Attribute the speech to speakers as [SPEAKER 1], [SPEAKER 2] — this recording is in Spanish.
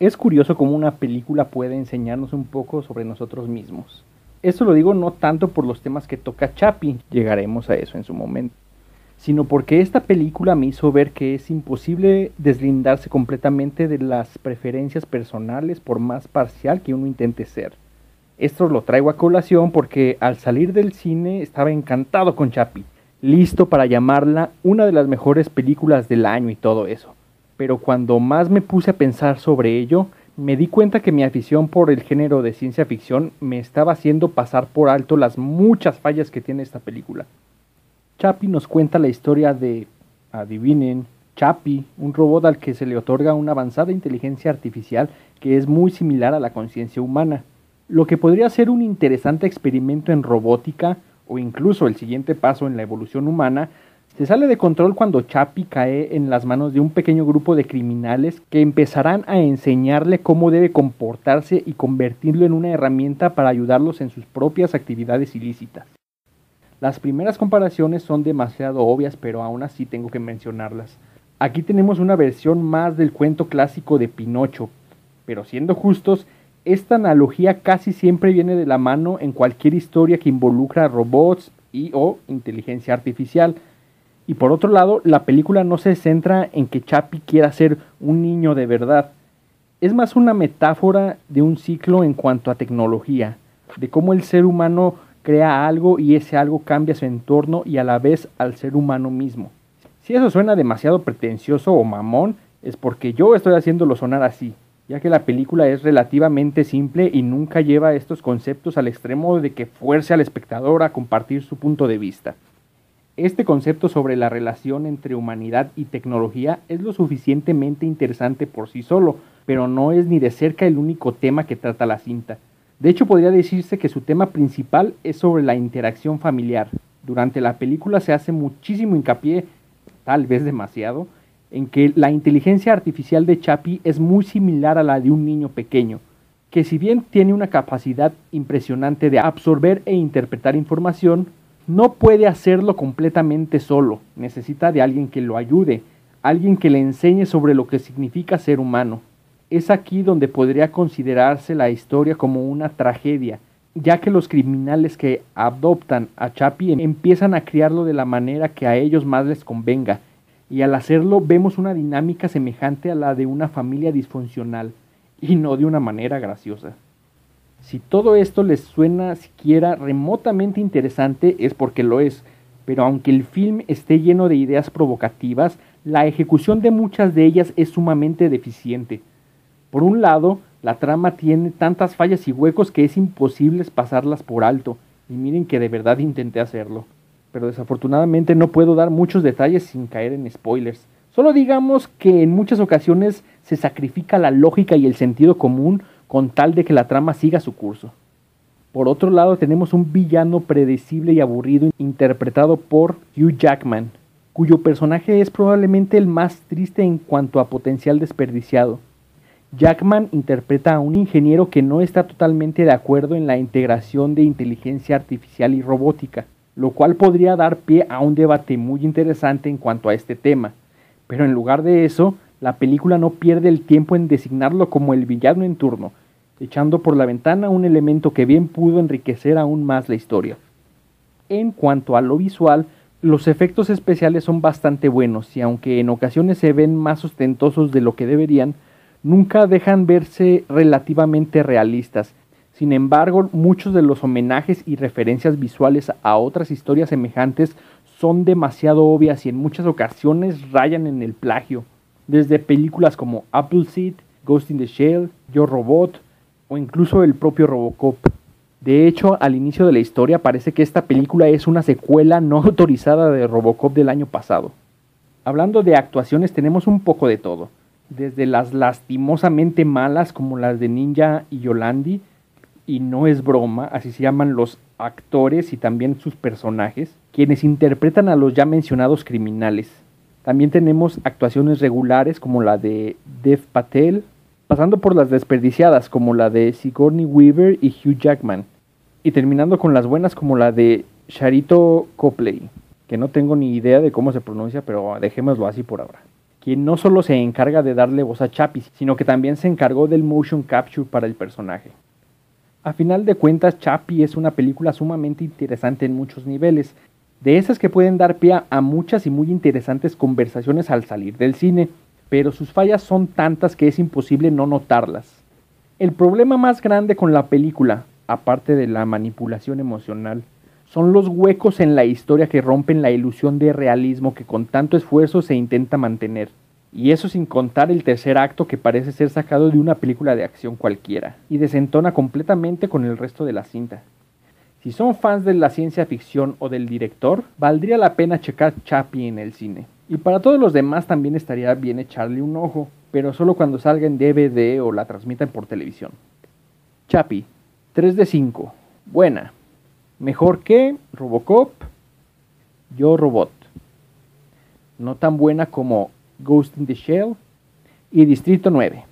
[SPEAKER 1] Es curioso cómo una película puede enseñarnos un poco sobre nosotros mismos. Esto lo digo no tanto por los temas que toca Chappie, llegaremos a eso en su momento, sino porque esta película me hizo ver que es imposible deslindarse completamente de las preferencias personales por más parcial que uno intente ser. Esto lo traigo a colación porque al salir del cine estaba encantado con Chappie, listo para llamarla una de las mejores películas del año y todo eso. Pero cuando más me puse a pensar sobre ello, me di cuenta que mi afición por el género de ciencia ficción me estaba haciendo pasar por alto las muchas fallas que tiene esta película. Chappie nos cuenta la historia de, adivinen, Chappie, un robot al que se le otorga una avanzada inteligencia artificial que es muy similar a la conciencia humana, lo que podría ser un interesante experimento en robótica o incluso el siguiente paso en la evolución humana. Se sale de control cuando Chappie cae en las manos de un pequeño grupo de criminales que empezarán a enseñarle cómo debe comportarse y convertirlo en una herramienta para ayudarlos en sus propias actividades ilícitas. Las primeras comparaciones son demasiado obvias, pero aún así tengo que mencionarlas. Aquí tenemos una versión más del cuento clásico de Pinocho, pero siendo justos, esta analogía casi siempre viene de la mano en cualquier historia que involucra robots y o inteligencia artificial. Y por otro lado, la película no se centra en que Chappie quiera ser un niño de verdad. Es más una metáfora de un ciclo en cuanto a tecnología, de cómo el ser humano crea algo y ese algo cambia su entorno y a la vez al ser humano mismo. Si eso suena demasiado pretencioso o mamón, es porque yo estoy haciéndolo sonar así, ya que la película es relativamente simple y nunca lleva estos conceptos al extremo de que fuerce al espectador a compartir su punto de vista. Este concepto sobre la relación entre humanidad y tecnología es lo suficientemente interesante por sí solo, pero no es ni de cerca el único tema que trata la cinta. De hecho, podría decirse que su tema principal es sobre la interacción familiar. Durante la película se hace muchísimo hincapié, tal vez demasiado, en que la inteligencia artificial de Chappie es muy similar a la de un niño pequeño, que si bien tiene una capacidad impresionante de absorber e interpretar información, no puede hacerlo completamente solo, necesita de alguien que lo ayude, alguien que le enseñe sobre lo que significa ser humano. Es aquí donde podría considerarse la historia como una tragedia, ya que los criminales que adoptan a Chappie empiezan a criarlo de la manera que a ellos más les convenga, y al hacerlo vemos una dinámica semejante a la de una familia disfuncional, y no de una manera graciosa. Si todo esto les suena siquiera remotamente interesante es porque lo es, pero aunque el film esté lleno de ideas provocativas, la ejecución de muchas de ellas es sumamente deficiente. Por un lado, la trama tiene tantas fallas y huecos que es imposible pasarlas por alto, y miren que de verdad intenté hacerlo. Pero desafortunadamente no puedo dar muchos detalles sin caer en spoilers. Solo digamos que en muchas ocasiones se sacrifica la lógica y el sentido común con tal de que la trama siga su curso. Por otro lado, tenemos un villano predecible y aburrido interpretado por Hugh Jackman, cuyo personaje es probablemente el más triste en cuanto a potencial desperdiciado. Jackman interpreta a un ingeniero que no está totalmente de acuerdo en la integración de inteligencia artificial y robótica, lo cual podría dar pie a un debate muy interesante en cuanto a este tema. Pero en lugar de eso, la película no pierde el tiempo en designarlo como el villano en turno, echando por la ventana un elemento que bien pudo enriquecer aún más la historia. En cuanto a lo visual, los efectos especiales son bastante buenos y aunque en ocasiones se ven más ostentosos de lo que deberían, nunca dejan verse relativamente realistas. Sin embargo, muchos de los homenajes y referencias visuales a otras historias semejantes son demasiado obvias y en muchas ocasiones rayan en el plagio. Desde películas como Appleseed, Ghost in the Shell, Yo Robot o incluso el propio Robocop. De hecho, al inicio de la historia parece que esta película es una secuela no autorizada de Robocop del año pasado. Hablando de actuaciones tenemos un poco de todo, desde las lastimosamente malas como las de Ninja y Yolandi, y no es broma, así se llaman los actores y también sus personajes, quienes interpretan a los ya mencionados criminales. También tenemos actuaciones regulares como la de Dev Patel, pasando por las desperdiciadas como la de Sigourney Weaver y Hugh Jackman, y terminando con las buenas como la de Sharito Copley, que no tengo ni idea de cómo se pronuncia, pero dejémoslo así por ahora. quien no solo se encarga de darle voz a Chappie, sino que también se encargó del motion capture para el personaje. A final de cuentas, Chappie es una película sumamente interesante en muchos niveles, de esas que pueden dar pie a muchas y muy interesantes conversaciones al salir del cine, pero sus fallas son tantas que es imposible no notarlas. El problema más grande con la película, aparte de la manipulación emocional, son los huecos en la historia que rompen la ilusión de realismo que con tanto esfuerzo se intenta mantener. Y eso sin contar el tercer acto que parece ser sacado de una película de acción cualquiera, y desentona completamente con el resto de la cinta. Si son fans de la ciencia ficción o del director, valdría la pena checar Chappie en el cine. Y para todos los demás también estaría bien echarle un ojo, pero solo cuando salga en DVD o la transmitan por televisión. Chappie, 3 de 5. Buena. Mejor que Robocop, Yo Robot. No tan buena como Ghost in the Shell y Distrito 9.